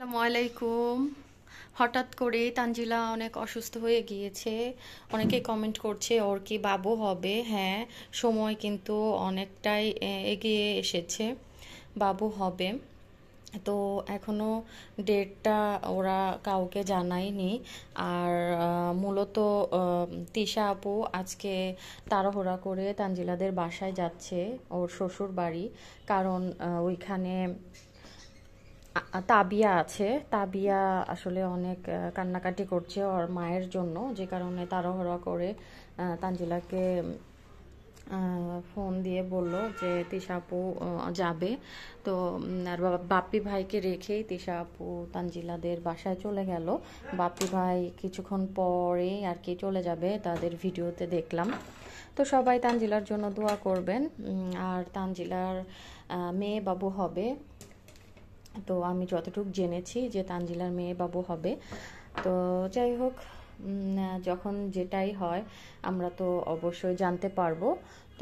আসসালামু আলাইকুম। হঠাৎ করে তানজিলা অনেক অসুস্থ হয়ে গিয়েছে। অনেকেই কমেন্ট করছে ওর কি বাবু হবে। হ্যাঁ, সময় কিন্তু অনেকটাই এগিয়ে এসেছে, বাবু হবে। তো এখনো ডেটটা ওরা কাউকে জানায়নি। আর মূলত তিশা আপু আজকে তাড়াহুড়া করে তানজিলাদের বাসায় যাচ্ছে, ওর শ্বশুর বাড়ি। কারণ ওইখানে তাবিয়া আছে। তাবিয়া আসলে অনেক কান্নাকাটি করছে ওর মায়ের জন্য, যে কারণে তাড়াহুড়া করে তানজিলাকে ফোন দিয়ে বলল যে তিশা আপু যাবে। তো আর বাপ্পি ভাইকে রেখেই তিশা আপু তানজিলাদের বাসায় চলে গেল। বাপ্পি ভাই কিছুক্ষণ পরেই আর কি চলে যাবে, তাদের ভিডিওতে দেখলাম। তো সবাই তানজিলার জন্য দোয়া করবেন। আর তানজিলার মেয়ে বাবু হবে। তো আমি যতটুকু জেনেছি যে তানজিলার মেয়ে বাবু হবে। তো যাই হোক, যখন যেটাই হয় আমরা তো অবশ্যই জানতে পারবো।